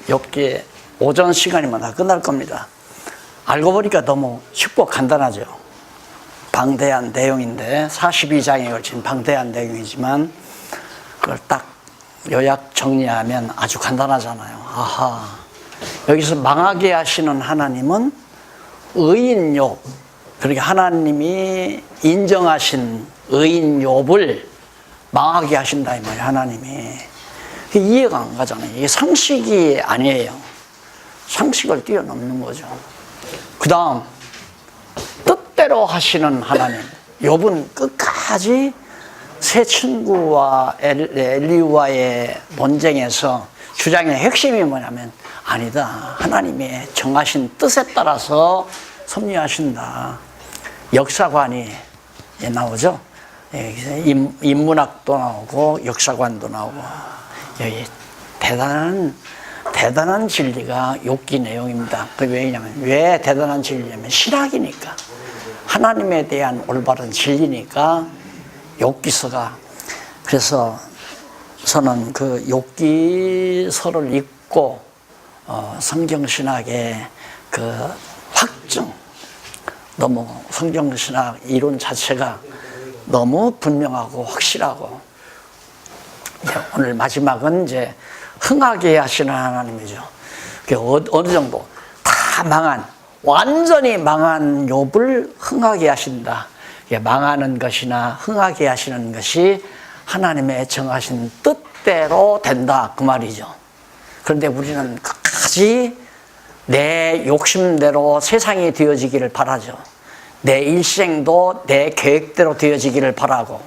욥기 오전 시간이면 다 끝날 겁니다. 알고 보니까 너무 쉽고 간단하죠. 방대한 내용인데 42장에 걸친 방대한 내용이지만 그걸 딱 요약 정리하면 아주 간단하잖아요. 아하, 여기서 망하게 하시는 하나님은 의인 욥, 그러니까 하나님이 인정하신 의인 욥을 망하게 하신다 이 말이에요. 하나님이. 이해가 안 가잖아요. 이게 상식이 아니에요. 상식을 뛰어넘는 거죠. 그 다음 뜻대로 하시는 하나님. 욥은 끝까지 세 친구와 엘리후와의 논쟁에서 주장의 핵심이 뭐냐면 아니다, 하나님의 정하신 뜻에 따라서 섭리하신다. 역사관이 나오죠. 인문학도 나오고 역사관도 나오고 여기 대단한 진리가 욥기 내용입니다. 왜냐하면 왜 대단한 진리냐면 신학이니까, 하나님에 대한 올바른 진리니까 욥기서가. 그래서 저는 그 욥기서를 읽고 성경신학의 그 확증, 너무 성경신학 이론 자체가 너무 분명하고 확실하고, 오늘 마지막은 이제 흥하게 하시는 하나님이죠. 어느 정도 다 망한, 완전히 망한 욥을 흥하게 하신다. 망하는 것이나 흥하게 하시는 것이 하나님의 정하신 뜻대로 된다 그 말이죠. 그런데 우리는 끝까지 내 욕심대로 세상이 되어지기를 바라죠. 내 일생도 내 계획대로 되어지기를 바라고,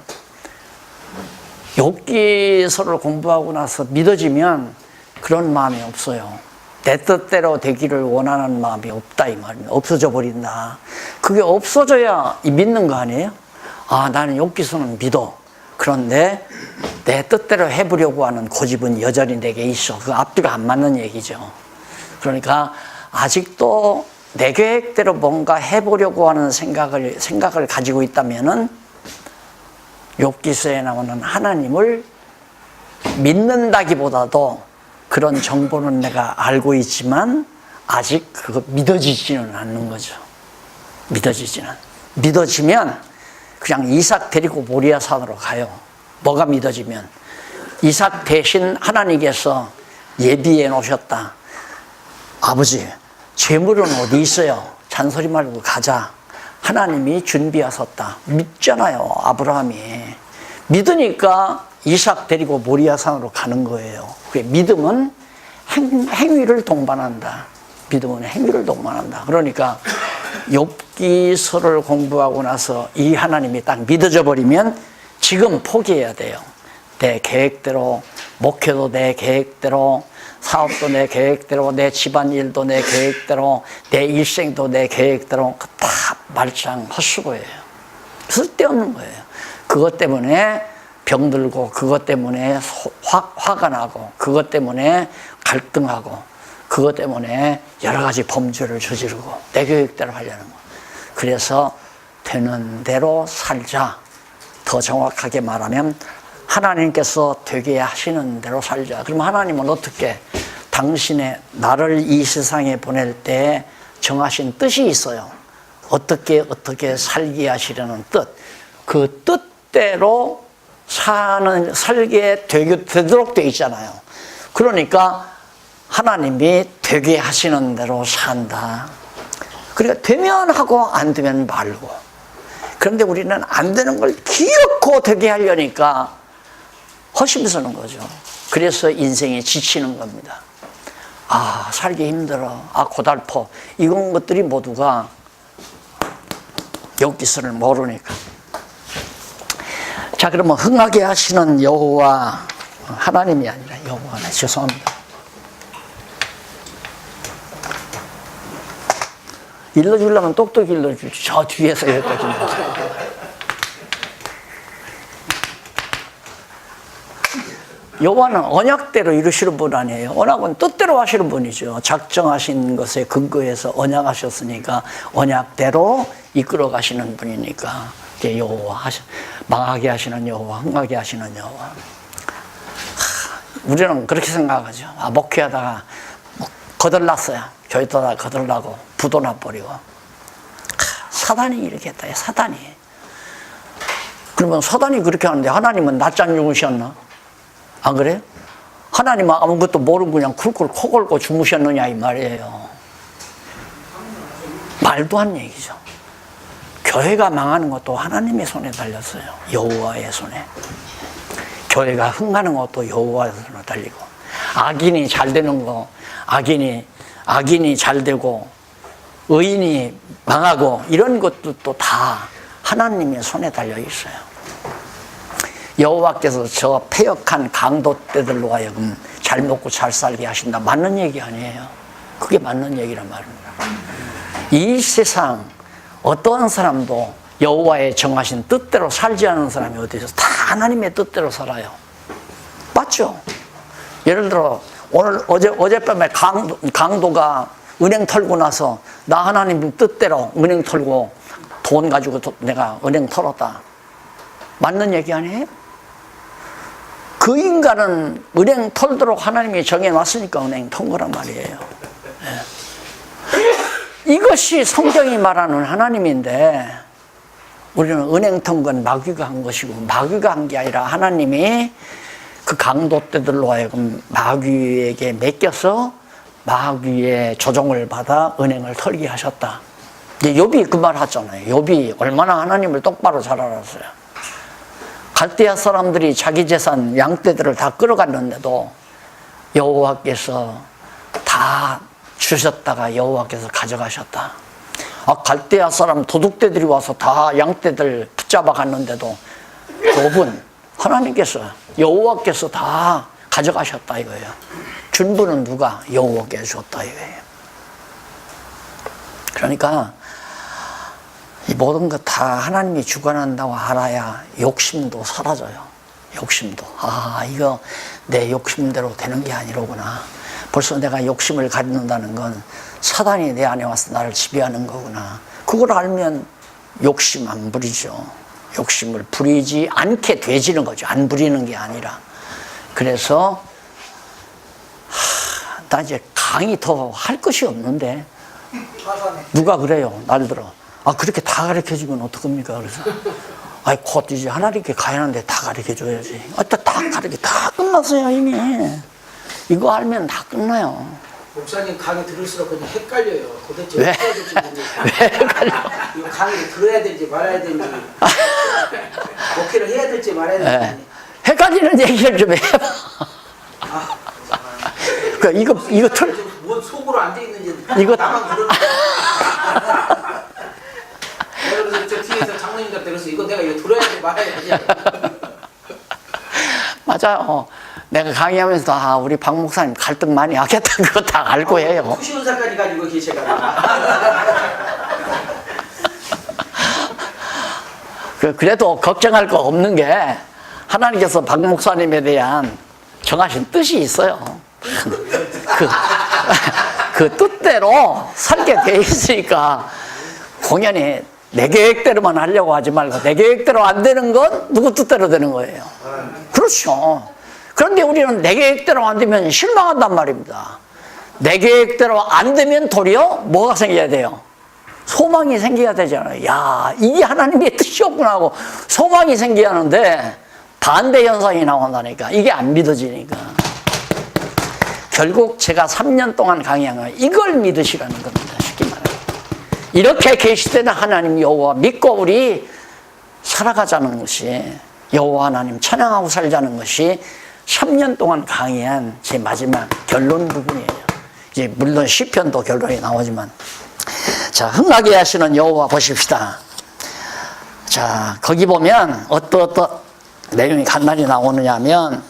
욥기서를 공부하고 나서 믿어지면 그런 마음이 없어요. 내 뜻대로 되기를 원하는 마음이 없다 이 말입니다. 없어져 버린다. 그게 없어져야 믿는 거 아니에요? 아, 나는 욥기서는 믿어. 그런데 내 뜻대로 해보려고 하는 고집은 여전히 내게 있어. 그 앞뒤가 안 맞는 얘기죠. 그러니까 아직도 내 계획대로 뭔가 해보려고 하는 생각을 가지고 있다면은 욥기서에 나오는 하나님을 믿는다기보다도 그런 정보는 내가 알고 있지만 아직 그거 믿어지지는 않는 거죠. 믿어지면 그냥 이삭 데리고 모리아산으로 가요. 뭐가 믿어지면 이삭 대신 하나님께서 예비해 놓으셨다. 아버지, 재물은 어디 있어요? 잔소리 말고 가자. 하나님이 준비하셨다. 믿잖아요, 아브라함이. 믿으니까 이삭 데리고 모리아산으로 가는 거예요. 믿음은 행위를 동반한다. 믿음은 행위를 동반한다. 그러니까 욥기서를 공부하고 나서 이 하나님이 딱 믿어져 버리면 지금 포기해야 돼요. 내 계획대로, 목회도 내 계획대로, 사업도 내 계획대로, 내 집안일도 내 계획대로, 내 일생도 내 계획대로 다 말짱 헛수고예요. 쓸데없는 거예요. 그것 때문에 병들고, 그것 때문에 화가 나고, 그것 때문에 갈등하고, 그것 때문에 여러 가지 범죄를 저지르고, 내 계획대로 하려는 거. 그래서 되는 대로 살자. 더 정확하게 말하면 하나님께서 되게 하시는 대로 살자. 그럼 하나님은 어떻게? 당신의 나를 이 세상에 보낼 때 정하신 뜻이 있어요. 어떻게 살게 하시려는 뜻. 그 뜻대로 살게 되도록 되어 있잖아요. 그러니까 하나님이 되게 하시는 대로 산다. 그러니까 되면 하고 안 되면 말고. 그런데 우리는 안 되는 걸 기어코 되게 하려니까 허심쓰는 거죠. 그래서 인생이 지치는 겁니다. 아, 살기 힘들어. 아, 고달퍼. 이런 것들이 모두가 욥기서를 모르니까. 자, 그러면 흥하게 하시는 여호와, 하나님이 아니라 여호와네. 죄송합니다. 일러주려면 똑똑히 일러주지. 저 뒤에서 여기까지. 여호와는 언약대로 이루시는 분 아니에요. 언약은 뜻대로 하시는 분이죠. 작정하신 것에 근거해서 언약하셨으니까 언약대로 이끌어 가시는 분이니까 여호와, 망하게 하시는 여호와, 흥하게 하시는 여호와. 우리는 그렇게 생각하죠. 아, 목회하다가 거들났어요. 교회도 거들나고 부도 나버리고. 사단이 이렇게 했다. 사단이. 그러면 사단이 그렇게 하는데 하나님은 낮잠 주무셨나? 안 그래요? 하나님은 아무것도 모르고 그냥 쿨쿨 코 골고 주무셨느냐 이 말이에요. 말도 안 얘기죠. 교회가 망하는 것도 하나님의 손에 달렸어요. 여호와의 손에. 교회가 흥하는 것도 여호와의 손에 달리고, 악인이 잘 되는 거, 악인이 잘 되고 의인이 망하고 이런 것도 또 다 하나님의 손에 달려 있어요. 여호와께서 저 패역한 강도떼들로 하여금 잘 먹고 잘 살게 하신다. 맞는 얘기 아니에요. 그게 맞는 얘기란 말입니다. 이 세상 어떠한 사람도 여호와의 정하신 뜻대로 살지 않는 사람이 어디 있어요? 다 하나님의 뜻대로 살아요. 맞죠? 예를 들어 어젯밤에 강도가 은행 털고 나서 나 하나님 뜻대로 은행 털고 돈 가지고 내가 은행 털었다. 맞는 얘기 아니에요? 그 인간은 은행 털도록 하나님이 정해놨으니까 은행 턴 거란 말이에요. 네. 이것이 성경이 말하는 하나님인데 우리는 은행 턴 건 마귀가 한 것이고, 마귀가 한 게 아니라 하나님이 그 강도떼들로 하여금 마귀에게 맡겨서 마귀의 조종을 받아 은행을 털게 하셨다. 욥이 그 말 하잖아요. 욥이 얼마나 하나님을 똑바로 잘 알았어요. 갈대아 사람들이 자기 재산 양떼들을 다 끌어갔는데도 여호와께서 다 주셨다가 여호와께서 가져가셨다. 갈대아 사람 도둑떼들이 와서 다 양떼들 붙잡아 갔는데도 욥은 하나님께서 여호와께서 다 가져가셨다 이거예요. 준부는 누가? 여호와께 줬다 이거예요. 그러니까 이 모든 것 다 하나님이 주관한다고 알아야 욕심도 사라져요. 욕심도. 이거 내 욕심대로 되는 게 아니로구나. 벌써 내가 욕심을 갖는다는 건 사단이 내 안에 와서 나를 지배하는 거구나. 그걸 알면 욕심 안 부리죠. 욕심을 부리지 않게 되지는 거죠. 안 부리는 게 아니라. 그래서 나 이제 강의 더 할 것이 없는데 누가 그래요. 날 들어. 그렇게 다 가르쳐주면 어떡합니까? 그래서 곧 이제 하나님께 가야 하는데 다 가르쳐줘야지. 다 끝났어요 이미. 이거 알면 다 끝나요. 목사님 강의 들을수록 그냥 헷갈려요. 도대체 왜? 어떻게 해야 될지 모르겠어요. 왜 헷갈려? 이거 강의를 들어야 될지 말아야 될지, 목회를 해야 될지 말아야 될지. 헷갈리는 얘기를 좀 해봐. 이거 뭔 속으로 안 돼 있는지 이거 나만 모르는. 그래서 저 뒤에서 장로님한테 그래서 이거 내가 이거 들어야 될지 말아야 되지. 맞아요. 내가 강의하면서 우리 박 목사님 갈등 많이 하겠다 그거 다 알고 해요. 수시운사까지 가지고 계셔가. 그래도 걱정할 거 없는 게 하나님께서 박 목사님에 대한 정하신 뜻이 있어요. 그 뜻대로 살게 돼 있으니까 공연히 내 계획대로만 하려고 하지 말고 내 계획대로 안 되는 건 누구 뜻대로 되는 거예요. 그렇죠. 그런데 우리는 내 계획대로 안 되면 실망한단 말입니다. 내 계획대로 안 되면 도리어 뭐가 생겨야 돼요? 소망이 생겨야 되잖아요. 야, 이게 하나님의 뜻이었구나 하고 소망이 생겨야 하는데 반대 현상이 나온다니까. 이게 안 믿어지니까. 결국 제가 3년 동안 강의한 건 이걸 믿으시라는 겁니다. 쉽게 말하면. 이렇게 계시되는 하나님 여호와 믿고 우리 살아가자는 것이, 여호와 하나님 찬양하고 살자는 것이 3년 동안 강의한 제 마지막 결론 부분이에요. 이제 물론 시편도 결론이 나오지만, 자, 흥하게 하시는 여호와 보십시다. 자, 거기 보면 어떤 내용이 간단히 나오느냐 하면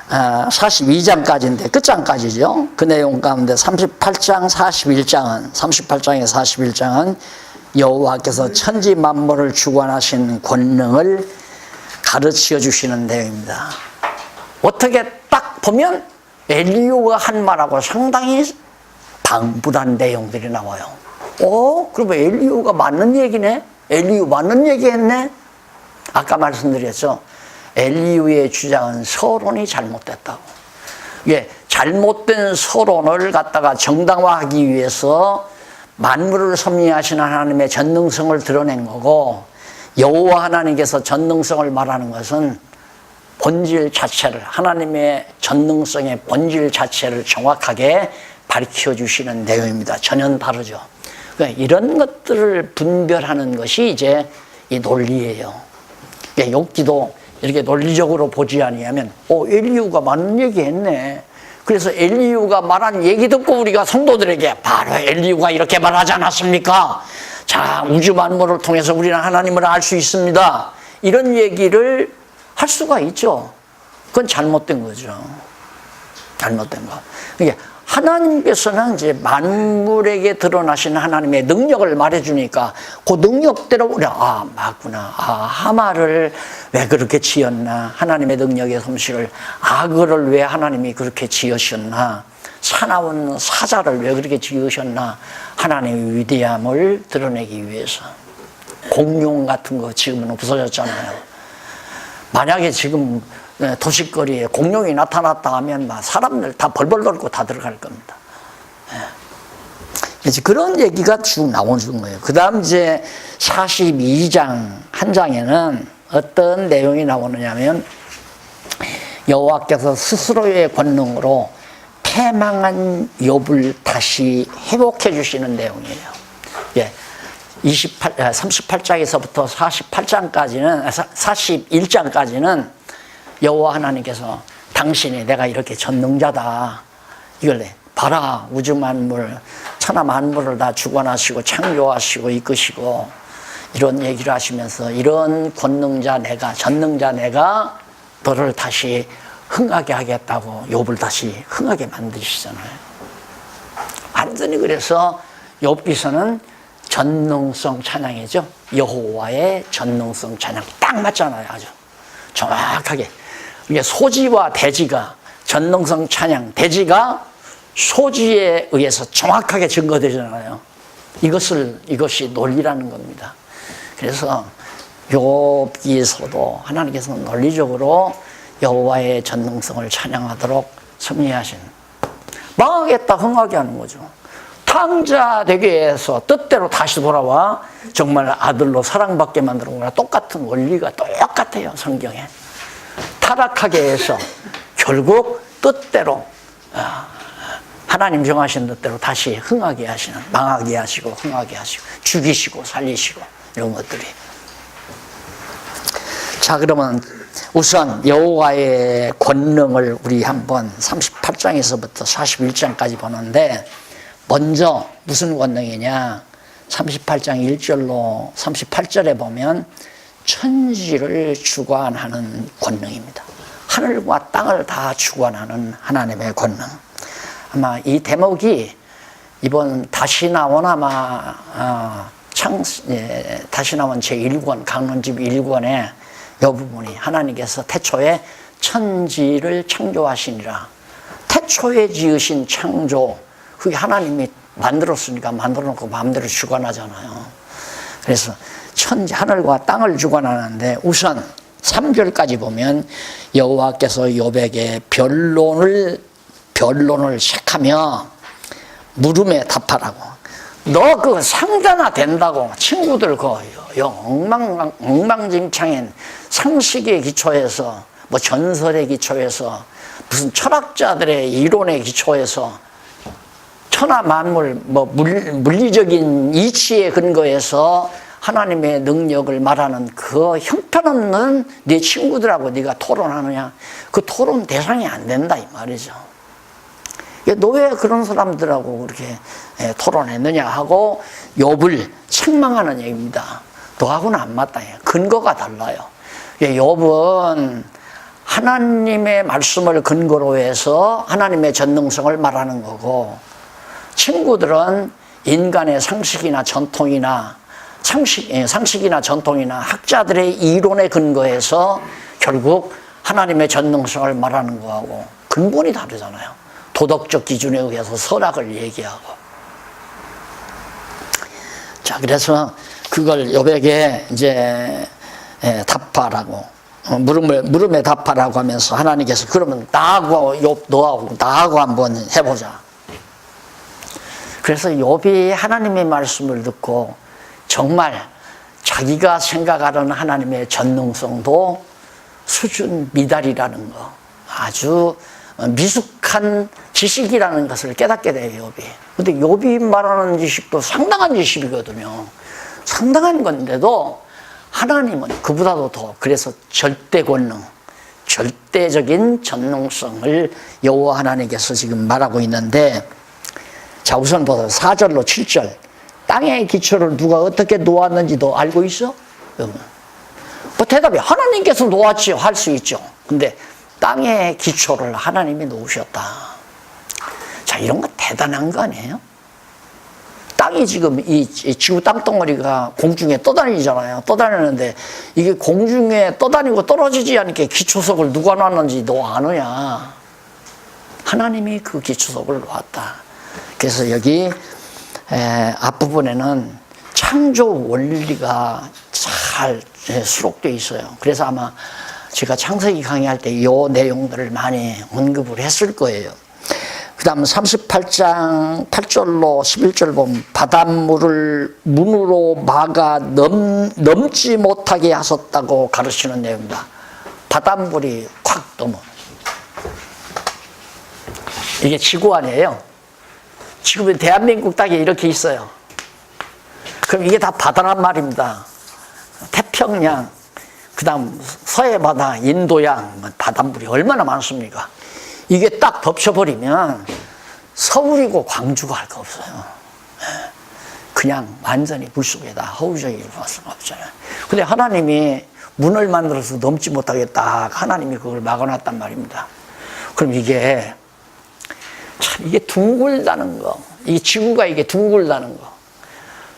42장까지인데 끝장까지죠. 그 내용 가운데 38장 41장은 38장에 41장은 여호와께서 천지 만물을 주관하신 권능을 가르쳐 주시는 내용입니다. 어떻게 딱 보면 엘리야가 한 말하고 상당히 방불한 내용들이 나와요. 그러면 엘리야가 맞는 얘기네? 엘리야 맞는 얘기했네? 아까 말씀드렸죠. 엘리야의 주장은 서론이 잘못됐다고. 이게 잘못된 서론을 갖다가 정당화하기 위해서 만물을 섭리하시는 하나님의 전능성을 드러낸 거고, 여호와 하나님께서 전능성을 말하는 것은 본질 자체를, 하나님의 전능성의 본질 자체를 정확하게 밝혀 주시는 내용입니다. 전혀 다르죠. 그러니까 이런 것들을 분별하는 것이 이제 이 논리예요. 그러니까 욥기도 이렇게 논리적으로 보지 아니하면 엘리후가 맞는 얘기 했네. 그래서 엘리후가 말한 얘기 듣고 우리가 성도들에게 바로 엘리후가 이렇게 말하지 않았습니까? 자, 우주 만물을 통해서 우리는 하나님을 알 수 있습니다. 이런 얘기를 할 수가 있죠. 그건 잘못된 거죠. 잘못된 거. 이게 하나님께서는 이제 만물에게 드러나신 하나님의 능력을 말해주니까 그 능력대로 우리가 맞구나. 하마를 왜 그렇게 지었나. 하나님의 능력의 솜씨를, 악어를 왜 하나님이 그렇게 지으셨나. 사나운 사자를 왜 그렇게 지으셨나. 하나님의 위대함을 드러내기 위해서. 공룡 같은 거 지금은 없어졌잖아요. 만약에 지금 도시거리에 공룡이 나타났다 하면 막 사람들 다 벌벌 떨고 다 들어갈 겁니다. 이제 그런 얘기가 쭉 나오는 거예요. 그 다음 이제 42장 한 장에는 어떤 내용이 나오느냐면, 여호와께서 스스로의 권능으로 패망한 욥을 다시 회복해 주시는 내용이에요. 예. 38장에서부터 48장까지는, 41장까지는 여호와 하나님께서 당신이 내가 이렇게 전능자다. 이걸 봐라. 우주 만물, 천하 만물을 다 주관하시고 창조하시고 이끄시고 이런 얘기를 하시면서 이런 권능자 내가, 전능자 내가 너를 다시 흥하게 하겠다고 욥을 다시 흥하게 만드시잖아요. 완전히 그래서 욥기서는 전능성 찬양이죠. 여호와의 전능성 찬양 딱 맞잖아요. 아주 정확하게. 이게 소지와 대지가, 전능성 찬양 대지가 소지에 의해서 정확하게 증거되잖아요. 이것이 논리라는 겁니다. 그래서 욥기에서도 하나님께서는 논리적으로 여호와의 전능성을 찬양하도록 섭리하신, 망하겠다 흥하게 하는 거죠. 탕자 되게 해서 뜻대로 다시 돌아와 정말 아들로 사랑받게 만드는 거랑 똑같은 원리가 똑같아요. 성경에 타락하게 해서 결국 뜻대로, 하나님 정하신 뜻대로 다시 흥하게 하시는, 망하게 하시고 흥하게 하시고 죽이시고 살리시고 이런 것들이. 자, 그러면 우선 여호와의 권능을 우리 한번 38장에서부터 41장까지 보는데, 먼저 무슨 권능이냐. 38장 1절로 38절에 보면 천지를 주관하는 권능입니다. 하늘과 땅을 다 주관하는 하나님의 권능. 아마 이 대목이 이번 다시 나온 다시 나온 제1권 강론집 1권에 이 부분이, 하나님께서 태초에 천지를 창조하시니라. 태초에 지으신 창조, 그게 하나님이 만들었으니까 만들어놓고 마음대로 주관하잖아요. 그래서 천지, 하늘과 땅을 주관하는데, 우선 3절까지 보면 여호와께서 욥에게 변론을 시작하며 물음에 답하라고. 너 그거 상자나 된다고. 친구들 엉망진창인 상식에 기초해서, 뭐 전설에 기초해서, 무슨 철학자들의 이론에 기초해서, 천하 만물, 뭐 물리적인 이치에 근거해서 하나님의 능력을 말하는 그 형편없는 네 친구들하고 네가 토론하느냐. 그 토론 대상이 안 된다 이 말이죠. 너 왜 그런 사람들하고 그렇게 토론했느냐 하고 욥을 책망하는 얘기입니다. 너하고는 안 맞다. 근거가 달라요. 욥은 하나님의 말씀을 근거로 해서 하나님의 전능성을 말하는 거고, 친구들은 인간의 상식이나 전통이나 학자들의 이론에 근거해서 결국 하나님의 전능성을 말하는 거하고 근본이 다르잖아요. 도덕적 기준에 의해서 선악을 얘기하고. 자, 그래서 그걸 욥에게 이제 답하라고. 물음에 답하라고 하면서 하나님께서 그러면 나하고 욥 너하고 나하고 한번 해보자. 그래서 욥이 하나님의 말씀을 듣고 정말 자기가 생각하는 하나님의 전능성도 수준 미달이라는 거, 아주 미숙한 지식이라는 것을 깨닫게 돼요, 욥이. 근데 욥이 말하는 지식도 상당한 지식이거든요. 상당한 건데도 하나님은 그보다도 더, 그래서 절대 권능, 절대적인 전능성을 여호와 하나님께서 지금 말하고 있는데, 자, 우선 보세요. 4절로 7절. 땅의 기초를 누가 어떻게 놓았는지도 알고 있어? 뭐 대답이 하나님께서 놓았지요. 할 수 있죠. 근데 땅의 기초를 하나님이 놓으셨다. 자, 이런 거 대단한 거 아니에요? 땅이 지금 이 지구 땅덩어리가 공중에 떠다니잖아요. 떠다니는데 이게 공중에 떠다니고 떨어지지 않게 기초석을 누가 놨는지 너 아느냐? 하나님이 그 기초석을 놓았다. 그래서 여기 앞부분에는 창조 원리가 잘 수록되어 있어요. 그래서 아마 제가 창세기 강의할 때 이 내용들을 많이 언급을 했을 거예요. 그 다음 38장 8절로 11절 보면 바닷물을 문으로 막아 넘지 못하게 하셨다고 가르치는 내용입니다. 바닷물이 콱 넘어. 이게 지구 아니에요. 지금 대한민국 땅에 이렇게 있어요. 그럼 이게 다 바다란 말입니다. 태평양, 그 다음 서해바다, 인도양, 바닷물이 얼마나 많습니까? 이게 딱 덮쳐버리면 서울이고 광주가 할 거 없어요. 그냥 완전히 물속에다 허우적일 수가 없잖아요. 근데 하나님이 문을 만들어서 넘지 못하게 딱 하나님이 그걸 막아놨단 말입니다. 그럼 이게 참 이게 둥글다는 거, 이 지구가 이게 둥글다는 거.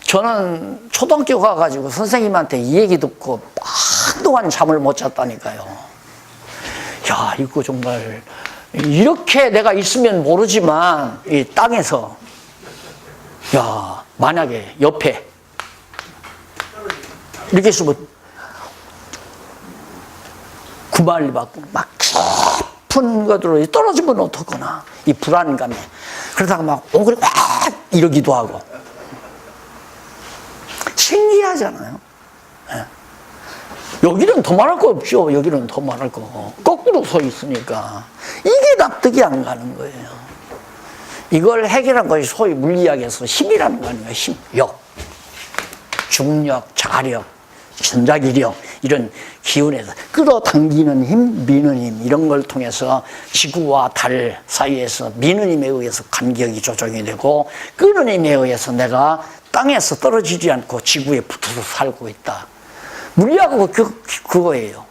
저는 초등학교 가가지고 선생님한테 이 얘기 듣고 한동안 잠을 못 잤다니까요. 야, 이거 정말 이렇게 내가 있으면 모르지만 이 땅에서 야, 만약에 옆에 이렇게 있으면 구만리 받고 막 깊은 것으로 떨어지면 어떡하나, 이 불안감에. 그러다가 막 오그리 막 이러기도 하고. 신기하잖아요. 여기는 더 말할 거 없죠. 여기는 더 말할 거. 거꾸로 서 있으니까 이게 납득이 안 가는 거예요. 이걸 해결한 것이 소위 물리학에서 힘이라는 거 아니에요. 힘, 력, 중력, 자력, 전자기력, 이런 기운에서 끌어당기는 힘, 미는 힘, 이런 걸 통해서 지구와 달 사이에서 미는 힘에 의해서 간격이 조정이 되고, 끄는 힘에 의해서 내가 땅에서 떨어지지 않고 지구에 붙어서 살고 있다. 물리학은 그거예요.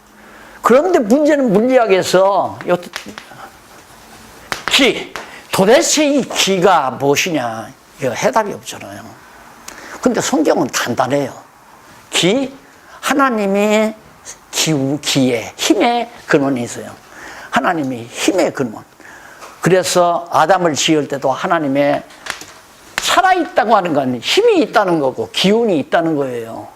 그런데 문제는 물리학에서 도대체 이 기가 무엇이냐, 이거 해답이 없잖아요. 근데 성경은 간단해요. 하나님이 기에, 힘의 근원이 있어요. 하나님이 힘의 근원. 그래서 아담을 지을 때도 하나님의 살아있다고 하는 건 힘이 있다는 거고 기운이 있다는 거예요.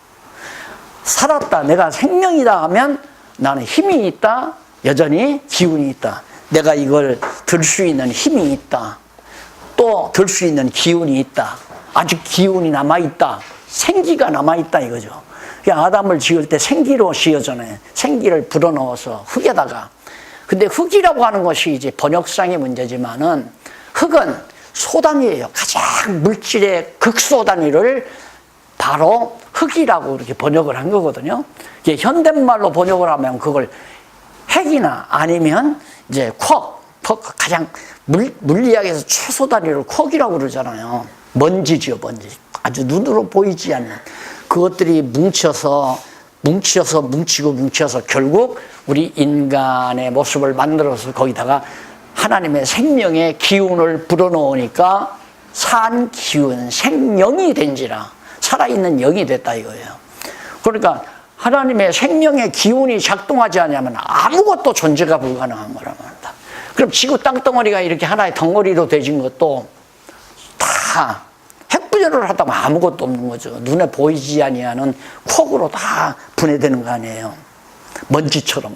살았다, 내가 생명이다 하면 나는 힘이 있다, 여전히 기운이 있다. 내가 이걸 들 수 있는 힘이 있다. 또 들 수 있는 기운이 있다. 아직 기운이 남아있다. 생기가 남아있다 이거죠. 아담을 지을 때 생기로 지어잖아요. 생기를 불어넣어서 흙에다가. 근데 흙이라고 하는 것이 이제 번역상의 문제지만은 흙은 소단위예요. 가장 물질의 극소단위를 바로 흙이라고 이렇게 번역을 한 거거든요. 이게 현대말로 번역을 하면 그걸 핵이나 아니면 이제 쿼크, 가장 물리학에서 최소 단위를 쿼크이라고 그러잖아요. 먼지죠, 먼지. 아주 눈으로 보이지 않는 그것들이 뭉쳐서 결국 우리 인간의 모습을 만들어서 거기다가 하나님의 생명의 기운을 불어넣으니까 산 기운, 생명이 된지라, 살아있는 영이 됐다 이거예요. 그러니까 하나님의 생명의 기운이 작동하지 않으면 아무것도 존재가 불가능한 거란 말입니다. 그럼 지구 땅덩어리가 이렇게 하나의 덩어리로 되진 것도 다 핵분열을 하다 보면 아무것도 없는 거죠. 눈에 보이지 아니하는 콕으로 다 분해되는 거 아니에요. 먼지처럼.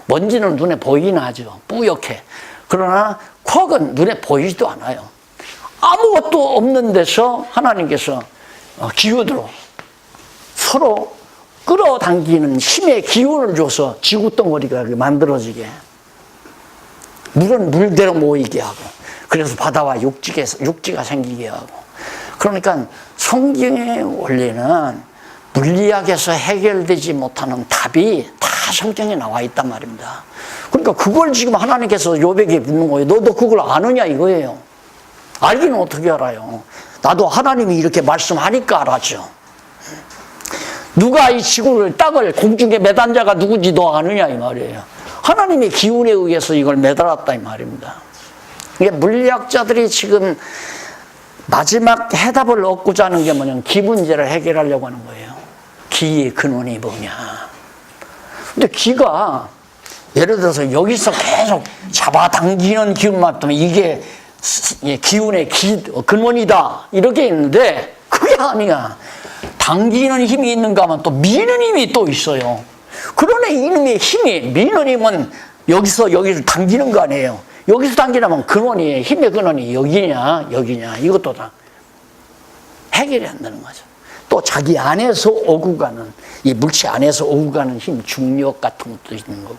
먼지는 눈에 보이긴 하죠. 뿌옇게. 그러나 콱은 눈에 보이지도 않아요. 아무것도 없는 데서 하나님께서 기운으로 서로 끌어당기는 힘의 기운을 줘서 지구덩어리가 만들어지게, 물은 물대로 모이게 하고, 그래서 바다와 육지가 생기게 하고. 그러니까 성경의 원리는 물리학에서 해결되지 못하는 답이 다 성경에 나와 있단 말입니다. 그러니까 그걸 지금 하나님께서 욥에게 묻는 거예요. 너도 그걸 아느냐 이거예요. 알기는 어떻게 알아요? 나도 하나님이 이렇게 말씀하니까 알았죠. 누가 이 지구를, 땅을, 공중에 매단 자가 누군지 너 아느냐 이 말이에요. 하나님의 기운에 의해서 이걸 매달았다 이 말입니다. 이게 물리학자들이 지금 마지막 해답을 얻고자 하는 게 뭐냐면 기 문제를 해결하려고 하는 거예요. 기의 근원이 뭐냐. 근데 기가 예를 들어서 여기서 계속 잡아당기는 기운만 때문에 이게 기운의 근원이다 이렇게 있는데 그게 아니야. 당기는 힘이 있는가 하면 또 미는 힘이 또 있어요. 그러네 이놈의 힘이, 미는 힘은 여기를 당기는 거 아니에요. 여기서 당기려면 근원이, 힘의 근원이 여기냐 이것도 다 해결이 안 되는 거죠. 또 자기 안에서 오고 가는, 이 물체 안에서 오고 가는 힘, 중력 같은 것도 있는 거고.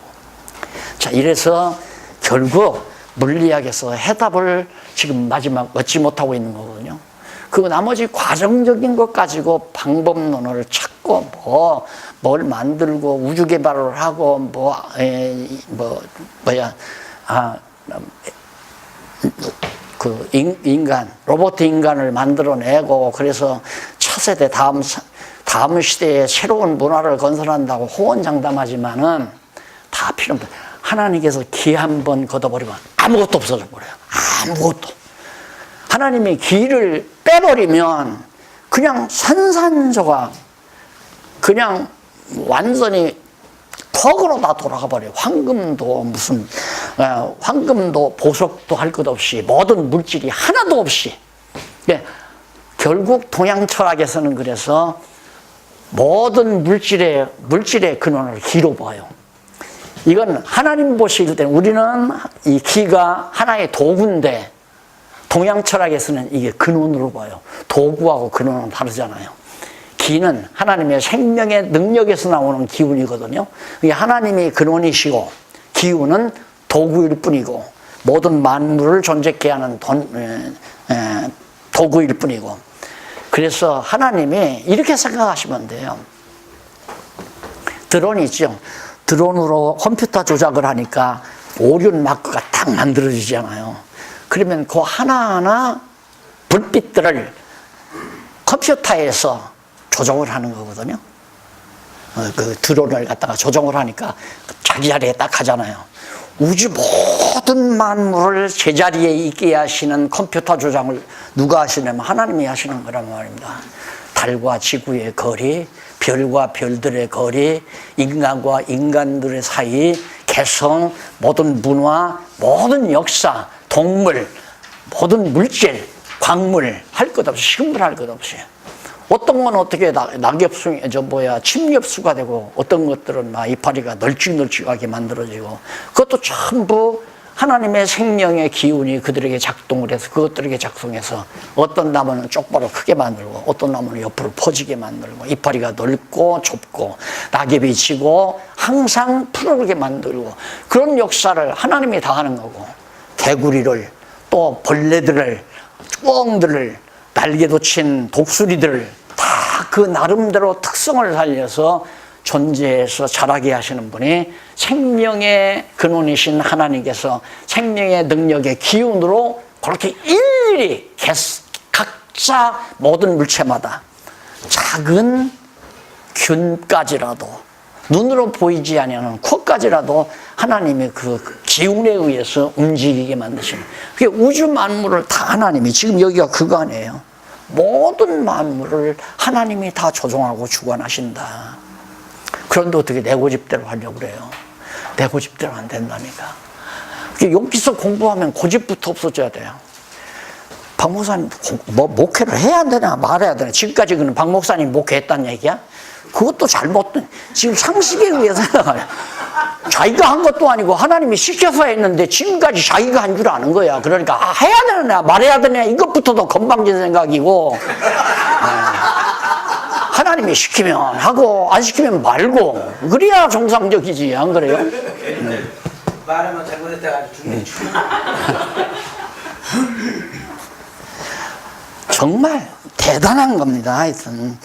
자, 이래서 결국 물리학에서 해답을 지금 마지막 얻지 못하고 있는 거거든요. 그 나머지 과정적인 것 가지고 방법론을 찾고 뭘 만들고 우주 개발을 하고 로봇 인간을 만들어내고 그래서 차세대 다음 시대에 새로운 문화를 건설한다고 호언장담하지만은 다 필요 없다. 하나님께서 기 한 번 걷어버리면 아무것도 없어져 버려요. 아무것도. 하나님이 기를 빼버리면 그냥 산산조각, 그냥 완전히 턱으로 다 돌아가 버려요. 황금도 황금도 보석도 할 것 없이 모든 물질이 하나도 없이. 네, 결국 동양 철학에서는 그래서 모든 물질의 근원을 기로 봐요. 이건 하나님 보실 때는 우리는 이 기가 하나의 도구인데 동양 철학에서는 이게 근원으로 봐요. 도구하고 근원은 다르잖아요. 기는 하나님의 생명의 능력에서 나오는 기운이거든요. 이게 하나님이 근원이시고 기운은 도구일 뿐이고 모든 만물을 존재케 하는 도구일 뿐이고. 그래서 하나님이 이렇게 생각하시면 돼요. 드론 있죠. 드론으로 컴퓨터 조작을 하니까 오륜 마크가 딱 만들어지잖아요. 그러면 그 하나하나 불빛들을 컴퓨터에서 조정을 하는 거거든요. 그 드론을 갖다가 조정을 하니까 자기 자리에 딱 하잖아요. 우주 모든 만물을 제자리에 있게 하시는 컴퓨터 조작을 누가 하시냐면 하나님이 하시는 거란 말입니다. 달과 지구의 거리, 별과 별들의 거리, 인간과 인간들의 사이, 개성, 모든 문화, 모든 역사, 동물, 모든 물질, 광물, 할 것 없이, 식물 할 것 없이. 어떤 건 어떻게 침엽수가 되고, 어떤 것들은 막 이파리가 널찍널찍하게 만들어지고, 그것도 전부 하나님의 생명의 기운이 그들에게 작동을 해서, 그것들에게 작동해서, 어떤 나무는 쪽바로 크게 만들고, 어떤 나무는 옆으로 퍼지게 만들고, 이파리가 넓고 좁고, 낙엽이 지고, 항상 푸르르게 만들고, 그런 역사를 하나님이 다 하는 거고, 개구리를, 또 벌레들을, 꿩들을, 날개도 친 독수리들을 다 그 나름대로 특성을 살려서 존재해서 자라게 하시는 분이 생명의 근원이신 하나님께서 생명의 능력의 기운으로 그렇게 일일이 각자 모든 물체마다 작은 균까지라도 눈으로 보이지 아니하는 코까지라도 하나님의 그 기운에 의해서 움직이게 만드시는, 그게 우주 만물을 다 하나님이, 지금 여기가 그거 아니에요. 모든 만물을 하나님이 다 조종하고 주관하신다. 그런데 어떻게 내 고집대로 하려고 그래요? 내 고집대로 안 된다니까. 여기서 공부하면 고집부터 없어져야 돼요. 박 목사님 뭐 목회를 해야 되나 말아야 되나? 지금까지 그는 박 목사님 목회했다는 얘기야? 그것도 잘못된, 지금 상식에 의해서 생각하냐. 자기가 한 것도 아니고 하나님이 시켜서 했는데 지금까지 자기가 한 줄 아는 거야. 그러니까 해야 되나 말해야 되나 이것부터도 건방진 생각이고, 하나님이 시키면 하고 안 시키면 말고 그래야 정상적이지. 안 그래요? 말하면 잘못했다가 아주 죽네. 정말 대단한 겁니다. 하여튼.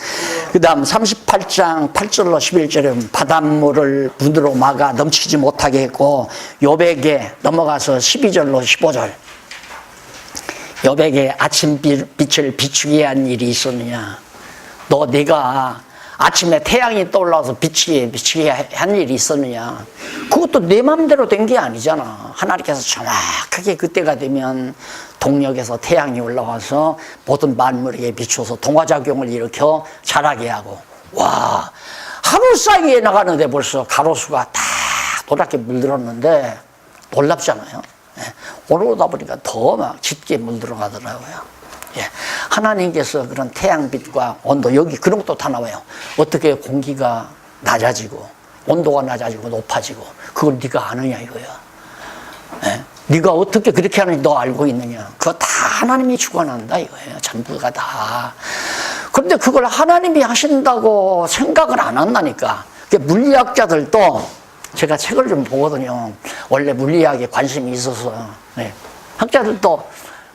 그 다음 38장 8절로 11절에 바닷물을 문으로 막아 넘치지 못하게 했고, 욥에게 넘어가서 12절로 15절. 욥에게 아침빛을 비추게 한 일이 있었느냐? 네가 아침에 태양이 떠올라서 비치게 한 일이 있었느냐? 그것도 내 마음대로 된 게 아니잖아. 하나님께서 정확하게 그때가 되면 동력에서 태양이 올라와서 모든 만물에게 비춰서 동화작용을 일으켜 자라게 하고, 와, 하루 사이에 나가는데 벌써 가로수가 다 노랗게 물들었는데 놀랍잖아요. 오늘 오다 보니까 더 막 짙게 물들어가더라고요. 하나님께서 그런 태양빛과 온도, 여기 그런 것도 다 나와요. 어떻게 공기가 낮아지고 온도가 낮아지고 높아지고, 그걸 네가 아느냐 이거야. 네가 어떻게 그렇게 하는지 너 알고 있느냐. 그거 다 하나님이 주관한다 이거예요. 전부가 다. 그런데 그걸 하나님이 하신다고 생각을 안 한다니까. 물리학자들도, 제가 책을 좀 보거든요. 원래 물리학에 관심이 있어서. 학자들도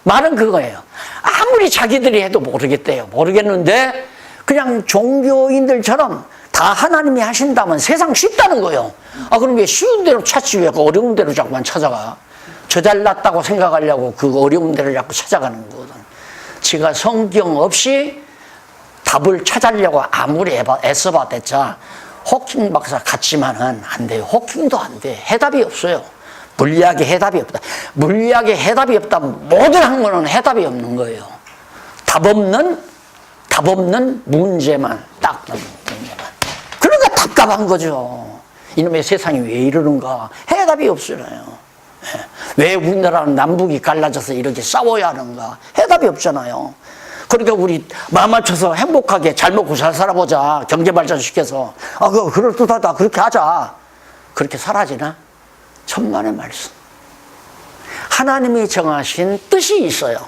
말은 그거예요. 아무리 자기들이 해도 모르겠대요. 모르겠는데 그냥 종교인들처럼 다 하나님이 하신다면 세상 쉽다는 거예요. 그럼 왜 쉬운 대로 찾지 왜 그 어려운 대로 자꾸만 찾아가? 저 잘났다고 생각하려고 그 어려운 데를 자꾸 찾아가는 거거든. 제가 성경 없이 답을 찾으려고 아무리 애써봤댔자 호킹 박사 같지만은 안 돼요. 호킹도 안 돼. 해답이 없어요. 물리학에 해답이 없다. 물리학에 해답이 없다. 모든 학문은 해답이 없는 거예요. 답 없는 문제만 딱 넣는 문제만. 그러니까 답답한 거죠. 이놈의 세상이 왜 이러는가? 해답이 없잖아요. 왜 우리나라는 남북이 갈라져서 이렇게 싸워야 하는가? 해답이 없잖아요. 그러니까 우리 마음 맞춰서 행복하게 잘 먹고 잘 살아보자. 경제 발전시켜서. 그거 그럴듯하다. 그렇게 하자. 그렇게 사라지나? 천만의 말씀. 하나님이 정하신 뜻이 있어요.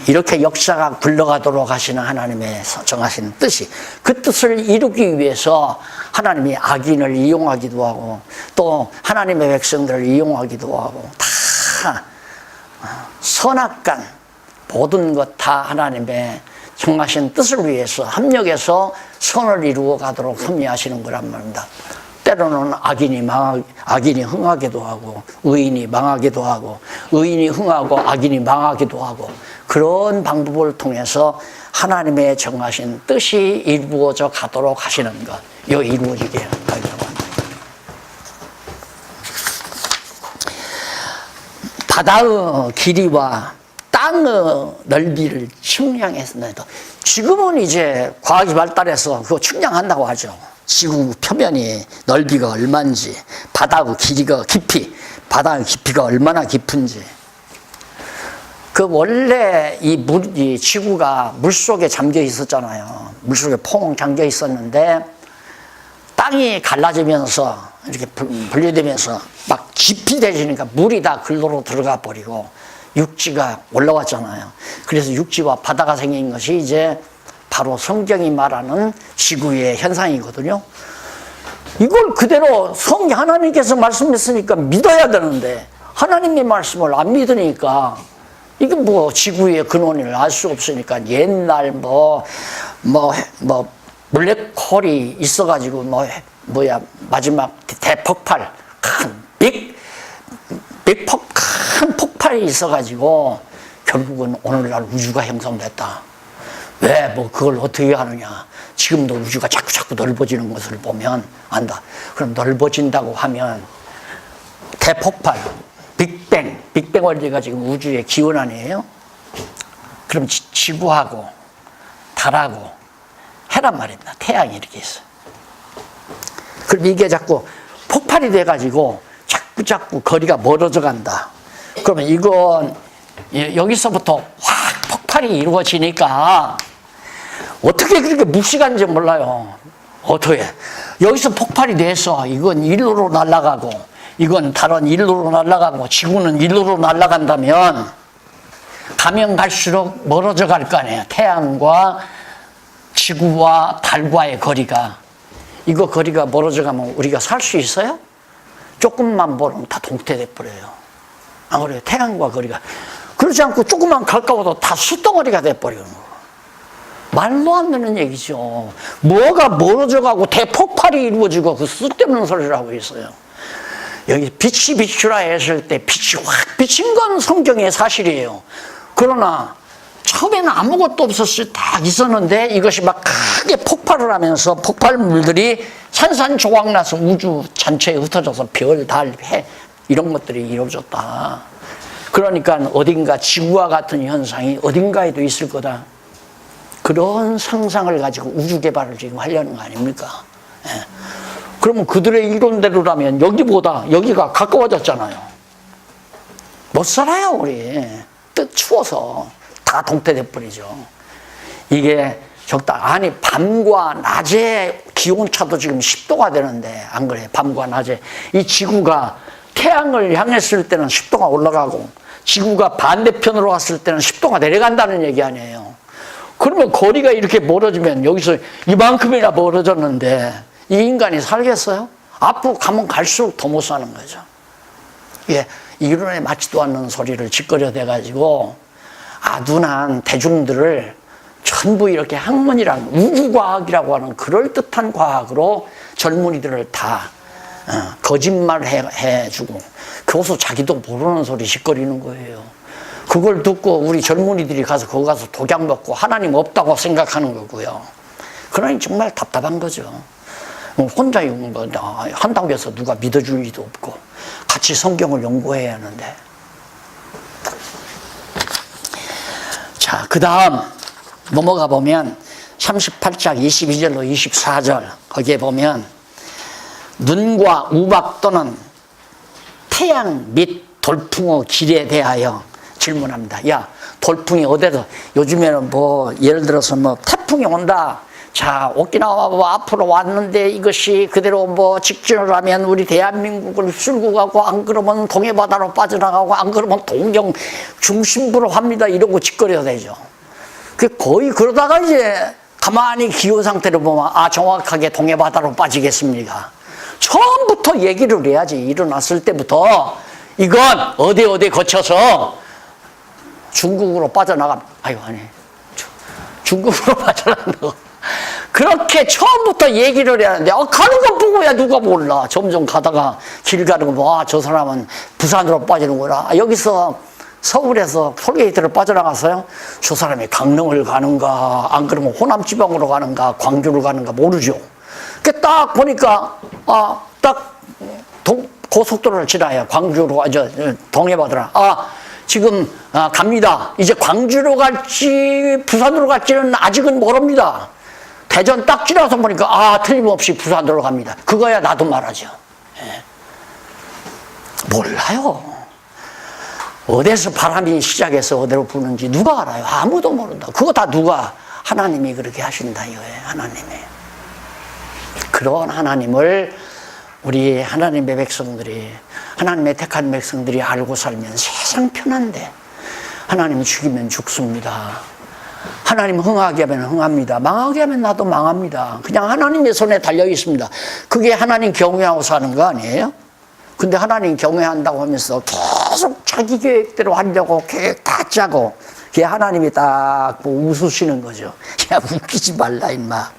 이렇게 역사가 굴러가도록 하시는 하나님의 정하신 뜻이, 그 뜻을 이루기 위해서 하나님이 악인을 이용하기도 하고 또 하나님의 백성들을 이용하기도 하고, 다 선악간 모든 것 다 하나님의 정하신 뜻을 위해서 합력해서 선을 이루어 가도록 섭리하시는 거란 말입니다. 때로는 악인이 흥하기도 하고 의인이 망하기도 하고, 의인이 흥하고 악인이 망하기도 하고, 그런 방법을 통해서 하나님의 정하신 뜻이 이루어져 가도록 하시는 것, 이루어지게 하려고 합니다. 바다의 길이와 땅의 넓이를 측량했는데, 지금은 이제 과학이 발달해서 그거 측량한다고 하죠. 지구 표면이 넓이가 얼마인지, 바다의 바다의 깊이가 얼마나 깊은지. 그 원래 이 지구가 물속에 잠겨 있었잖아요. 물속에 퐁 잠겨 있었는데 땅이 갈라지면서 이렇게 분리되면서 막 깊이 되지니까 물이 다 글로로 들어가 버리고 육지가 올라왔잖아요. 그래서 육지와 바다가 생긴 것이 이제 바로 성경이 말하는 지구의 현상이거든요. 이걸 그대로 하나님께서 말씀했으니까 믿어야 되는데, 하나님의 말씀을 안 믿으니까 이게 뭐 지구의 근원을 알 수 없으니까 옛날 블랙홀이 있어가지고 마지막 대폭발, 큰 폭발이 있어가지고 결국은 오늘날 우주가 형성됐다. 왜 그걸 어떻게 하느냐? 지금도 우주가 자꾸 넓어지는 것을 보면 안다. 그럼 넓어진다고 하면 대폭발, 빅뱅 원리가 지금 우주의 기원 아니에요? 그럼 지구하고 달하고 해란 말입니다. 태양이 이렇게 있어요. 그럼 이게 자꾸 폭발이 돼가지고 자꾸 거리가 멀어져 간다. 그러면 이건 여기서부터 확 폭발이 이루어지니까 어떻게 그렇게 묵시간지 몰라요. 어떻게 여기서 폭발이 돼서 이건 일로로 날아가고 이건 다른 일로로 날아가고 지구는 일로로 날아간다면 가면 갈수록 멀어져 갈 거 아니에요. 태양과 지구와 달과의 거리가. 이거 거리가 멀어져 가면 우리가 살 수 있어요? 조금만 멀으면 다 동태돼 버려요. 안 그래요? 태양과 거리가. 그렇지 않고 조금만 가까워도 다 숯덩어리가 돼버려요. 말도 안 되는 얘기죠. 뭐가 멀어져 가고 대폭발이 이루어지고 그 쓸데없는 소리를 하고 있어요. 여기 빛이 비추라 했을 때 빛이 확 비친 건 성경의 사실이에요. 그러나 처음에는 아무것도 없었을 때 딱 있었는데 이것이 막 크게 폭발을 하면서 폭발물들이 산산조각 나서 우주 전체에 흩어져서 별, 달, 해 이런 것들이 이루어졌다. 그러니까 어딘가 지구와 같은 현상이 어딘가에도 있을 거다. 그런 상상을 가지고 우주 개발을 지금 하려는 거 아닙니까? 예. 그러면 그들의 이론대로라면 여기보다 여기가 가까워졌잖아요. 못 살아요, 우리. 뜻 추워서 다 동태돼 버리죠. 이게 아니, 밤과 낮에 기온차도 지금 10도가 되는데, 안 그래? 밤과 낮에. 이 지구가 태양을 향했을 때는 10도가 올라가고, 지구가 반대편으로 왔을 때는 10도가 내려간다는 얘기 아니에요. 그러면 거리가 이렇게 멀어지면 여기서 이만큼이나 멀어졌는데 이 인간이 살겠어요? 앞으로 가면 갈수록 더 못 사는 거죠. 예, 이론에 맞지도 않는 소리를 짓거려대가지고 아둔한 대중들을 전부 이렇게 학문이란 우주과학이라고 하는 그럴듯한 과학으로 젊은이들을 다 거짓말해주고 교수 자기도 모르는 소리 짓거리는 거예요. 그걸 듣고 우리 젊은이들이 가서 거기 가서 독약 먹고 하나님 없다고 생각하는 거고요. 그러니 정말 답답한 거죠. 혼자 한다고 해서 누가 믿어줄 리도 없고 같이 성경을 연구해야 하는데. 자, 그 다음 넘어가 보면 38장 22절로 24절 거기에 보면 눈과 우박 또는 태양 및 돌풍의 길에 대하여 질문합니다. 야, 돌풍이 어디서 요즘에는 뭐 예를 들어서 뭐 태풍이 온다. 자, 오키나와 뭐 앞으로 왔는데 이것이 그대로 뭐 직진을 하면 우리 대한민국을 쓸고 가고 안 그러면 동해바다로 빠져나가고 안 그러면 동경 중심부로 합니다. 이러고 짓거려야 되죠. 그 거의 그러다가 이제 가만히 기온 상태를 보면 아, 정확하게 동해바다로 빠지겠습니까? 처음부터 얘기를 해야지. 일어났을 때부터 이건 어디 거쳐서 중국으로 빠져나가, 아니, 중국으로 빠져나간다고. 그렇게 처음부터 얘기를 해야 하는데, 가는 거 보고야 누가 몰라. 점점 가다가 길 가는 거 뭐, 저 사람은 부산으로 빠지는구나. 여기서 서울에서 톨게이트를 빠져나갔어요? 저 사람이 강릉을 가는가, 안 그러면 호남 지방으로 가는가, 광주를 가는가 모르죠. 딱 보니까, 고속도로를 지나요. 광주로, 동해바다로. 지금 갑니다. 이제 광주로 갈지 부산으로 갈지는 아직은 모릅니다. 대전 딱 지나서 보니까 틀림없이 부산으로 갑니다. 그거야 나도 말하죠. 예. 몰라요. 어디서 바람이 시작해서 어디로 부는지 누가 알아요? 아무도 모른다. 그거 다 누가? 하나님이 그렇게 하신다 이거예요. 하나님이. 그런 하나님을 우리 하나님의 백성들이, 하나님의 택한 백성들이 알고 살면 세상 편한데, 하나님 죽이면 죽습니다. 하나님 흥하게 하면 흥합니다. 망하게 하면 나도 망합니다. 그냥 하나님의 손에 달려 있습니다. 그게 하나님 경외하고 사는 거 아니에요? 근데 하나님 경외한다고 하면서 계속 자기 계획대로 하려고 계획 다 짜고, 그게 하나님이 딱 웃으시는 거죠. 야, 웃기지 말라 임마.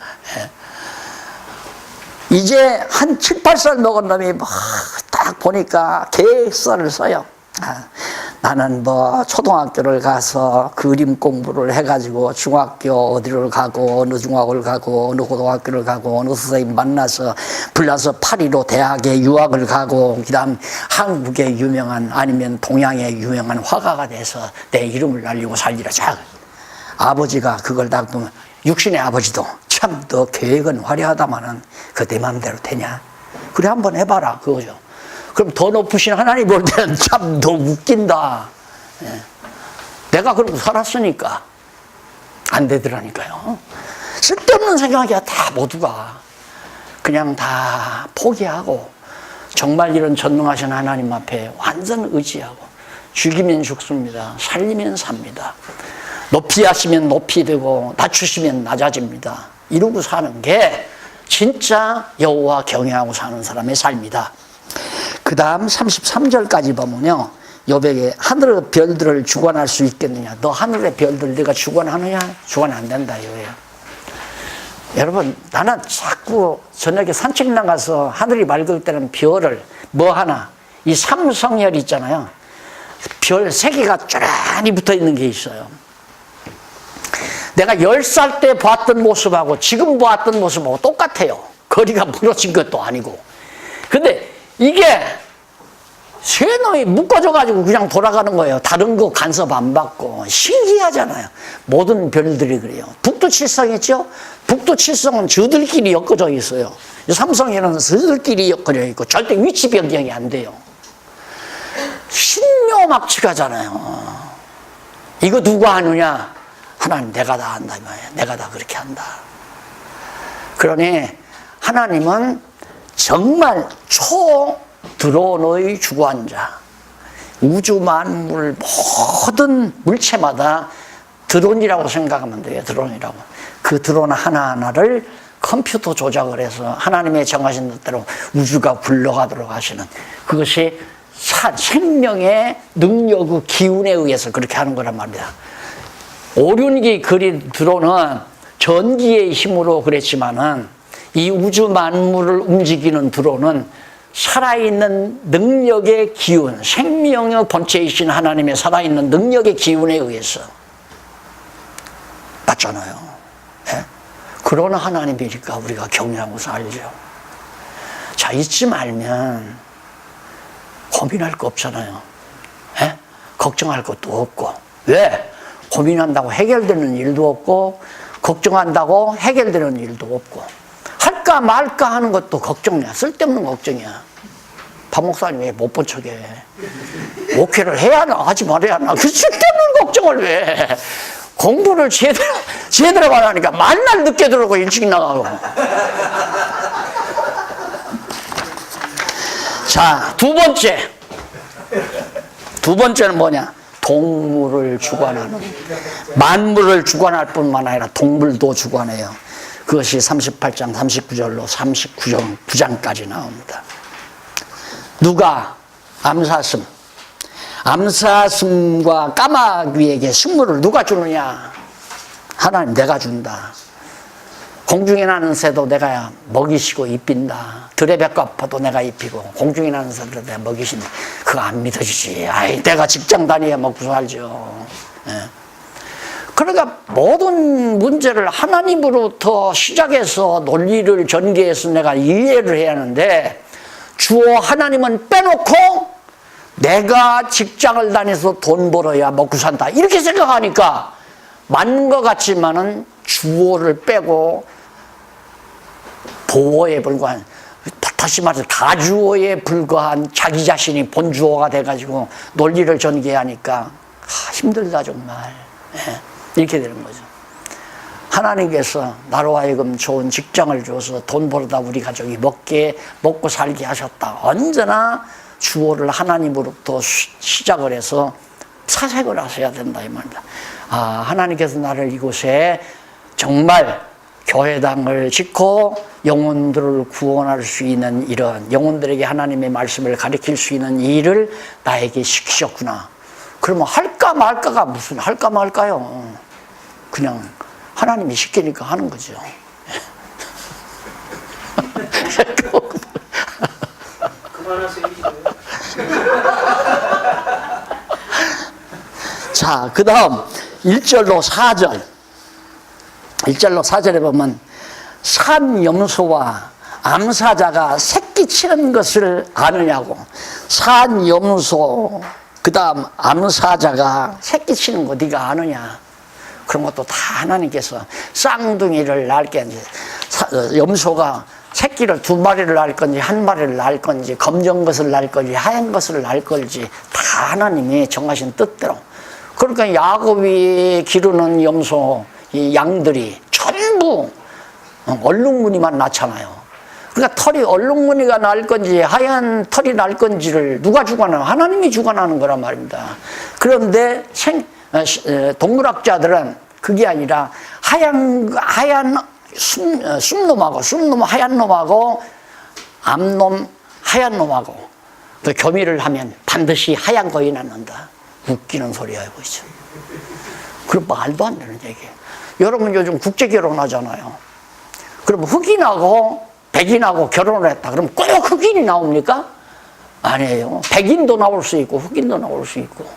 이제 한 7, 8살 먹은 놈이 딱 보니까 계획서를 써요. 나는 뭐 초등학교를 가서 그림 공부를 해가지고 중학교 어디를 가고 어느 중학을 가고 어느 고등학교를 가고 어느 선생님 만나서 불러서 파리로 대학에 유학을 가고 그다음 한국의 유명한 아니면 동양의 유명한 화가가 돼서 내 이름을 날리고 살리라. 자, 아버지가 그걸 딱 보면 육신의 아버지도 참 너 계획은 화려하다마는 그 내 맘대로 되냐? 그래 한번 해봐라 그거죠. 그럼 더 높으신 하나님 볼 때는 참 너 웃긴다. 예. 내가 그러고 살았으니까 안 되더라니까요. 쓸데없는 생각이야. 다 모두가 그냥 다 포기하고 정말 이런 전능하신 하나님 앞에 완전 의지하고 죽이면 죽습니다. 살리면 삽니다. 높이 하시면 높이 되고 낮추시면 낮아집니다. 이러고 사는 게 진짜 여호와 경외하고 사는 사람의 삶이다. 그 다음 33절까지 보면요, 여백에 하늘의 별들을 주관할 수 있겠느냐. 너 하늘의 별들 네가 주관하느냐? 주관 안 된다 이거예요. 여러분, 나는 자꾸 저녁에 산책 나가서 하늘이 맑을 때는 별을 뭐 하나, 이 삼성열 있잖아요. 별 3개가 쭈란히 붙어 있는 게 있어요. 내가 10살 때 봤던 모습하고 지금 봤던 모습하고 똑같아요. 거리가 멀어진 것도 아니고. 근데 이게 세 놈이 묶어져가지고 그냥 돌아가는 거예요. 다른 거 간섭 안 받고. 신기하잖아요. 모든 별들이 그래요. 북두칠성 있죠? 북두칠성은 저들끼리 엮어져 있어요. 삼성에는 저들끼리 엮어져 있고 절대 위치 변경이 안 돼요. 신묘막측하잖아요. 이거 누가 하느냐? 하나님 내가 다 한다 이 말이에요. 내가 다 그렇게 한다. 그러니 하나님은 정말 초드론의 주관자, 우주 만물 모든 물체마다 드론이라고 생각하면 돼요. 드론이라고. 그 드론 하나하나를 컴퓨터 조작을 해서 하나님의 정하신 뜻대로 우주가 굴러가도록 하시는, 그것이 생명의 능력의 기운에 의해서 그렇게 하는 거란 말입니다. 오륜기 그린 드론은 전기의 힘으로 그랬지만은 이 우주 만물을 움직이는 드론은 살아있는 능력의 기운, 생명의 본체이신 하나님의 살아있는 능력의 기운에 의해서 맞잖아요. 예? 그런 하나님이니까 우리가 경외하고 살죠. 자, 잊지 말면 고민할 거 없잖아요. 예? 걱정할 것도 없고. 왜? 고민한다고 해결되는 일도 없고, 걱정한다고 해결되는 일도 없고, 할까 말까 하는 것도 걱정이야. 쓸데없는 걱정이야. 박 목사님 왜 못 본 척해? 목회를 해야 하나 하지 말아야 하나? 그 쓸데없는 걱정을 왜? 공부를 제대로 안 하니까 만날 늦게 들어오고 일찍 나가고. 자, 두 번째는 뭐냐? 동물을 주관하는, 만물을 주관할 뿐만 아니라 동물도 주관해요. 그것이 38장 39절로 39장까지 나옵니다. 누가? 암사슴과 까마귀에게 식물을 누가 주느냐? 하나님 내가 준다. 공중에 나는 새도 내가 먹이시고 입힌다. 들의 뱉과파도 내가 입히고 공중에 나는 새도 내가 먹이신다. 그거 안 믿어지지. 아이, 내가 직장 다니야 먹고 살죠. 예. 그러니까 모든 문제를 하나님으로부터 시작해서 논리를 전개해서 내가 이해를 해야 하는데, 주어 하나님은 빼놓고 내가 직장을 다녀서 돈 벌어야 먹고 산다 이렇게 생각하니까 맞는 것 같지만은 주어를 빼고 보어에 불과한, 다시 말해서 가주어에 불과한 자기 자신이 본주어가 돼가지고 논리를 전개하니까 힘들다 정말. 예, 이렇게 되는 거죠. 하나님께서 나로 하여금 좋은 직장을 줘서 돈 벌어다 우리 가족이 먹고 살게 하셨다. 언제나 주어를 하나님으로부터 시작을 해서 사색을 하셔야 된다 이 말입니다. 아, 하나님께서 나를 이곳에 정말 교회당을 짓고 영혼들을 구원할 수 있는 이런, 영혼들에게 하나님의 말씀을 가르칠 수 있는 일을 나에게 시키셨구나. 그러면 할까 말까가 무슨 할까 말까요? 그냥 하나님이 시키니까 하는 거죠. 그만하세요. 자, 그 다음 1절로 4절. 1절로 4절에 보면 산염소와 암사자가 새끼 치는 것을 아느냐고. 산염소, 그 다음 암사자가 새끼 치는 거 네가 아느냐. 그런 것도 다 하나님께서 쌍둥이를 낳게, 염소가 새끼를 2마리를 낳을 건지 1마리를 낳을 건지 검정 것을 낳을 건지 하얀 것을 낳을 건지 다 하나님이 정하신 뜻대로. 그러니까 야곱이 기르는 염소, 이 양들이 전부 얼룩무늬만 낳잖아요. 그러니까 털이 얼룩무늬가 날 건지 하얀 털이 날 건지를 누가 주관하는, 하나님이 주관하는 거란 말입니다. 그런데 동물학자들은 그게 아니라 하얀 순놈 하얀 놈하고 암놈 하얀 놈하고 그 교미를 하면 반드시 하얀 거이 낳는다. 웃기는 소리 알고 있어. 그럼 말도 안 되는 얘기예요. 여러분 요즘 국제 결혼하잖아요. 그럼 흑인하고 백인하고 결혼을 했다. 그럼 꼭 흑인이 나옵니까? 아니에요. 백인도 나올 수 있고 흑인도 나올 수 있고.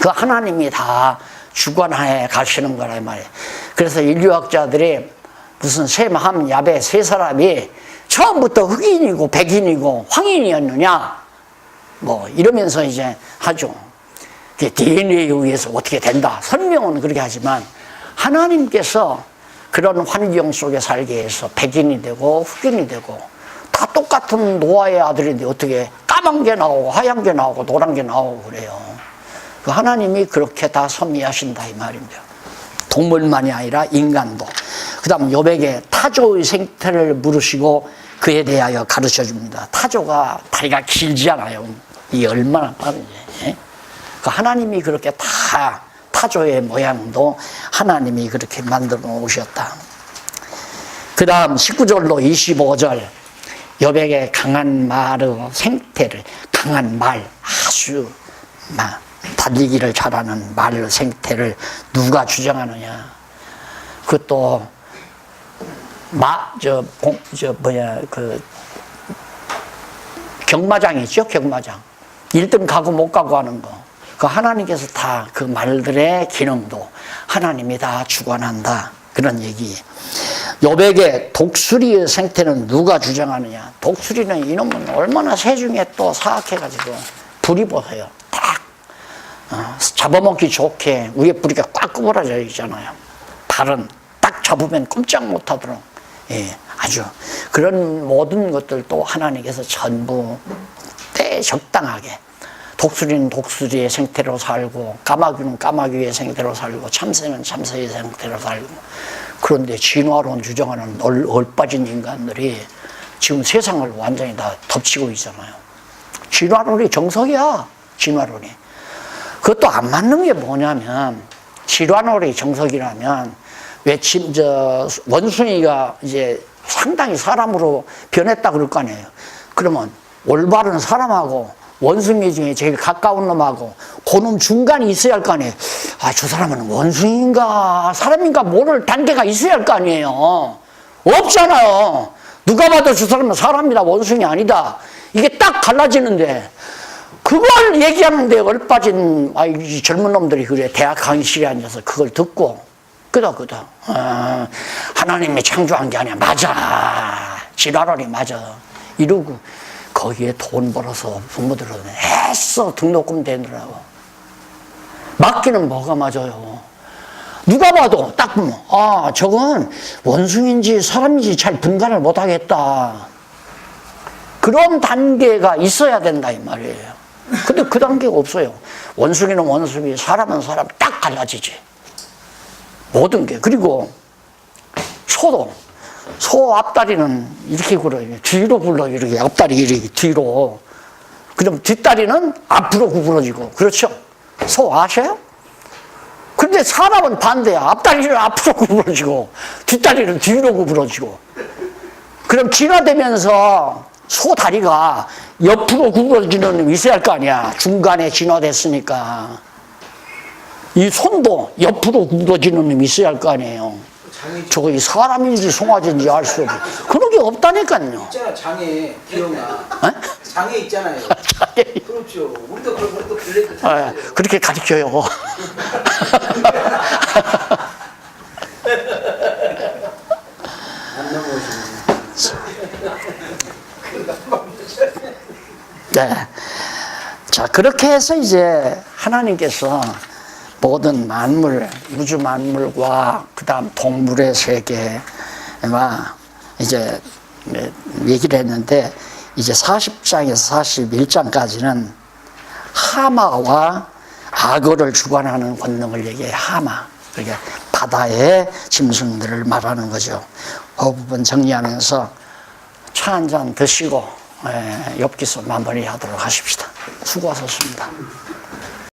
그 하나님이 다 주관하에 가시는 거란 말이에요. 그래서 인류학자들이 무슨 셈, 함, 야베 세 사람이 처음부터 흑인이고 백인이고 황인이었느냐 뭐 이러면서 이제 하죠. DNA에 의해서 어떻게 된다. 설명은 그렇게 하지만 하나님께서 그런 환경 속에 살게 해서 백인이 되고 흑인이 되고 다 똑같은 노아의 아들인데 어떻게 까만 게 나오고 하얀 게 나오고 노란 게 나오고 그래요. 그 하나님이 그렇게 다 섭리하신다 이 말입니다. 동물만이 아니라 인간도. 그 다음 욥에게 타조의 생태를 물으시고 그에 대하여 가르쳐 줍니다. 타조가 다리가 길지 않아요. 이게 얼마나 빠른지. 그 하나님이 그렇게 다 타조의 모양도 하나님이 그렇게 만들어 놓으셨다. 그 다음 19절로 25절 욥에게 강한 말의 생태를, 강한 말, 아주 달리기를 잘하는 말 생태를 누가 주장하느냐. 그것도 경마장 있죠? 경마장. 1등 가고 못 가고 하는 거. 그 하나님께서 다 그 말들의 기능도 하나님이 다 주관한다. 그런 얘기. 욥에게 독수리의 생태는 누가 주장하느냐. 독수리는 이놈은 얼마나 새중에 또 사악해가지고 불이 보세요. 딱 잡아먹기 좋게 위에 뿌리가 꽉 구부러져 있잖아요. 발은 딱 잡으면 꼼짝 못하도록 아주 그런 모든 것들도 하나님께서 전부 때 적당하게. 독수리는 독수리의 생태로 살고 까마귀는 까마귀의 생태로 살고 참새는 참새의 생태로 살고. 그런데 진화론 주장하는 얼빠진 인간들이 지금 세상을 완전히 다 덮치고 있잖아요. 진화론이 정석이야. 진화론이. 그것도 안 맞는 게 뭐냐면 진화론이 정석이라면 왜 원숭이가 이제 상당히 사람으로 변했다 그럴 거 아니에요. 그러면 올바른 사람하고 원숭이 중에 제일 가까운 놈하고 그놈 중간이 있어야 할 거 아니에요. 아, 저 사람은 원숭이인가 사람인가 모를 단계가 있어야 할 거 아니에요. 없잖아요. 누가 봐도 저 사람은 사람이다 원숭이 아니다. 이게 딱 갈라지는데 그걸 얘기하는데 얼빠진 이 젊은 놈들이 그래 대학 강의실에 앉아서 그걸 듣고 그다 하나님이 창조한 게 아니야. 맞아. 지랄하니 맞아. 이러고 거기에 돈 벌어서 부모들은 애써 등록금 대느라고. 맞기는 뭐가 맞아요. 누가 봐도 딱 보면 아 저건 원숭이인지 사람인지 잘 분간을 못하겠다. 그런 단계가 있어야 된다 이 말이에요. 근데 그 단계가 없어요. 원숭이는 원숭이, 사람은 사람 딱 갈라지지. 모든 게. 그리고 소도 소 앞다리는 이렇게 굴어요. 뒤로 굴러요. 이렇게 앞다리 이렇게 뒤로. 그럼 뒷다리는 앞으로 구부러지고. 그렇죠? 소 아셔요? 근데 사람은 반대야. 앞다리는 앞으로 구부러지고 뒷다리는 뒤로 구부러지고. 그럼 진화되면서 소 다리가 옆으로 구부러지는 놈이 있어야 할 거 아니야. 중간에 진화됐으니까. 이 손도 옆으로 구부러지는 놈이 있어야 할 거 아니에요. 저거 이 사람인지 송아지인지 알 수 없고 그런 게 없다니까요. 있잖아 장애 기억나. 장애 있잖아요. 장애. 그렇죠. 우리도 블레이크 그렇게 가르쳐요. 안 넘어오시네. 네. 자 그렇게 해서 이제 하나님께서 모든 만물, 우주 만물과 그 다음 동물의 세계와 이제 얘기를 했는데 이제 40장에서 41장까지는 하마와 과거를 주관하는 권능을 얘기해 하마. 그러니까 바다의 짐승들을 말하는 거죠. 그 부분 정리하면서 차 한 잔 드시고 엽기서 마무리하도록 하십시다. 수고하셨습니다.